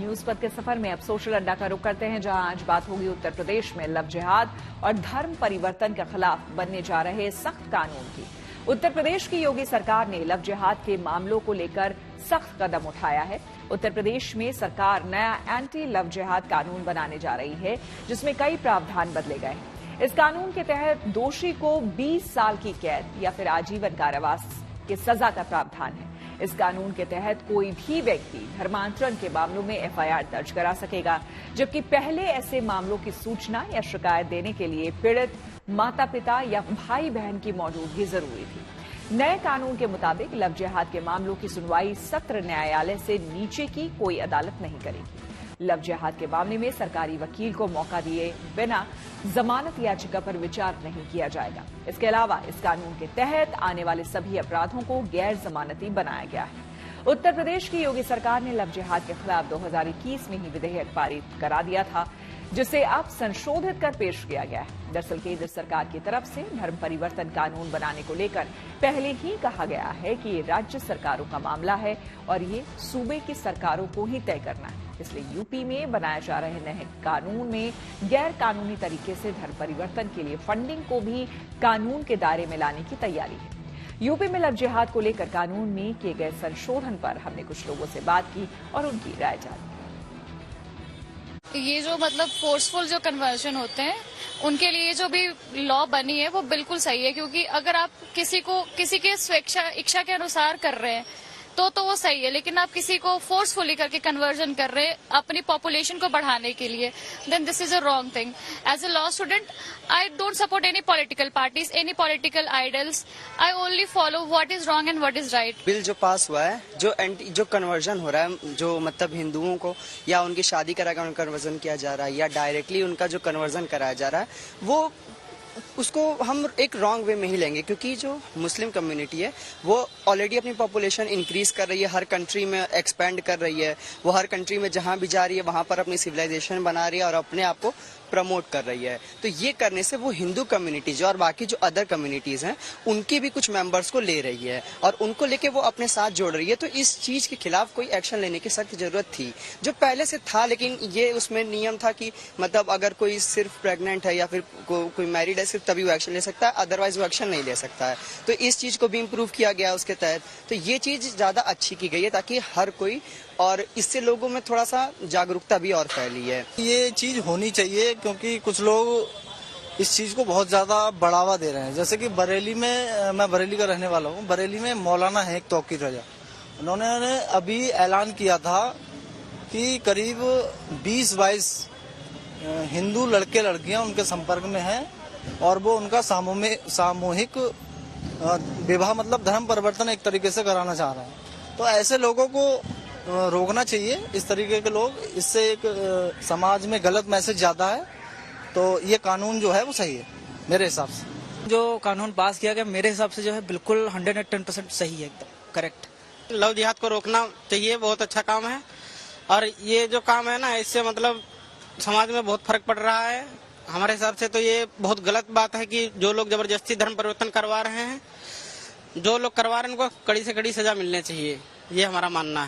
News पद के सफर में अब सोशल अड्डा का रुख करते हैं, जहां आज बात होगी उत्तर प्रदेश में लव जिहाद और धर्म परिवर्तन के खिलाफ बनने जा रहे सख्त कानून की। उत्तर प्रदेश की योगी सरकार ने लव जिहाद के मामलों को लेकर सख्त कदम उठाया है। उत्तर प्रदेश में सरकार नया एंटी लव जिहाद कानून बनाने जा रही है, जिसमें कई प्रावधान बदले गए हैं। इस कानून के तहत दोषी को 20 साल की कैद या फिर आजीवन कारावास की सजा का प्रावधान है। इस कानून के तहत कोई भी व्यक्ति धर्मांतरण के मामलों में एफआईआर दर्ज करा सकेगा, जबकि पहले ऐसे मामलों की सूचना या शिकायत देने के लिए पीड़ित माता पिता या भाई बहन की मौजूदगी जरूरी थी। नए कानून के मुताबिक लव जिहाद के मामलों की सुनवाई सत्र न्यायालय से नीचे की कोई अदालत नहीं करेगी। लव जिहाद के मामले में सरकारी वकील को मौका दिए बिना जमानत याचिका पर विचार नहीं किया जाएगा। इसके अलावा इस कानून के तहत आने वाले सभी अपराधों को गैर जमानती बनाया गया है। उत्तर प्रदेश की योगी सरकार ने लव जिहाद के खिलाफ 2021 में ही विधेयक पारित करा दिया था, जिसे अब संशोधित कर पेश किया गया है। दरअसल केंद्र सरकार की तरफ से धर्म परिवर्तन कानून बनाने को लेकर पहले ही कहा गया है कि ये राज्य सरकारों का मामला है और ये सूबे की सरकारों को ही तय करना है। इसलिए यूपी में बनाए जा रहे नए कानून में गैर कानूनी तरीके से धर्म परिवर्तन के लिए फंडिंग को भी कानून के दायरे में लाने की तैयारी है। यूपी में लव जिहाद को लेकर कानून में किए गए संशोधन पर हमने कुछ लोगों से बात की और उनकी राय जानी। ये जो फोर्सफुल जो कन्वर्जन होते हैं, उनके लिए जो भी लॉ बनी है वो बिल्कुल सही है, क्योंकि अगर आप किसी के स्वेच्छा इच्छा के अनुसार कर रहे हैं तो वो सही है, लेकिन आप किसी को फोर्सफुली करके कन्वर्जन कर रहे हैं अपनी पॉपुलेशन को बढ़ाने के लिए, then this is a wrong thing. As a law student I don't support any political parties, any political idols. I only follow what is wrong and what is right. Bill जो पास हुआ है, जो conversion हो रहा है, जो हिंदुओं को या उनकी शादी करा कर कन्वर्जन किया जा रहा है या डायरेक्टली उनका जो कन्वर्जन कराया जा रहा है, वो उसको हम एक रॉन्ग वे में ही लेंगे, क्योंकि जो मुस्लिम कम्युनिटी है वो ऑलरेडी अपनी पॉपुलेशन इंक्रीज कर रही है, हर कंट्री में एक्सपेंड कर रही है, वो हर कंट्री में जहां भी जा रही है वहां पर अपनी सिविलाइजेशन बना रही है और अपने आप को प्रमोट कर रही है। तो ये करने से वो हिंदू कम्युनिटीज और बाकी जो अदर कम्युनिटीज हैं उनकी भी कुछ मेंबर्स को ले रही है और उनको लेके वो अपने साथ जोड़ रही है। तो इस चीज के खिलाफ कोई एक्शन लेने की सख्त जरूरत थी, जो पहले से था, लेकिन ये उसमें नियम था कि अगर कोई सिर्फ प्रेग्नेंट है या फिर कोई मैरिड है सिर्फ तभी वो एक्शन ले सकता है, अदरवाइज वो एक्शन नहीं ले सकता है। तो इस चीज को भी इम्प्रूव किया गया उसके तहत। तो ये चीज ज्यादा अच्छी की गई है ताकि हर कोई, और इससे लोगों में थोड़ा सा जागरूकता भी और फैली है। ये चीज होनी चाहिए क्योंकि कुछ लोग इस चीज को बहुत ज्यादा बढ़ावा दे रहे हैं। जैसे कि बरेली में, मैं बरेली का रहने वाला हूँ, बरेली में मौलाना है एक तौकीर रजा, उन्होंने अभी ऐलान किया था कि करीब 20-22 हिंदू लड़के लड़कियां उनके संपर्क में हैं और वो उनका सामूहिक विवाह धर्म परिवर्तन एक तरीके से कराना चाह रहे हैं। तो ऐसे लोगों को रोकना चाहिए, इस तरीके के लोग, इससे एक समाज में गलत मैसेज जाता है। तो ये कानून जो है वो सही है मेरे हिसाब से। जो कानून पास किया गया मेरे हिसाब से जो है बिल्कुल 110% सही है, एकदम करेक्ट। लव जिहाद को रोकना चाहिए, बहुत अच्छा काम है। और ये जो काम है ना, इससे समाज में बहुत फर्क पड़ रहा है। हमारे हिसाब से तो ये बहुत गलत बात है कि जो लोग जबरदस्ती धर्म परिवर्तन करवा रहे हैं, जो लोग करवा रहे हैं उनको कड़ी से कड़ी सजा मिलनी चाहिए, ये हमारा मानना है।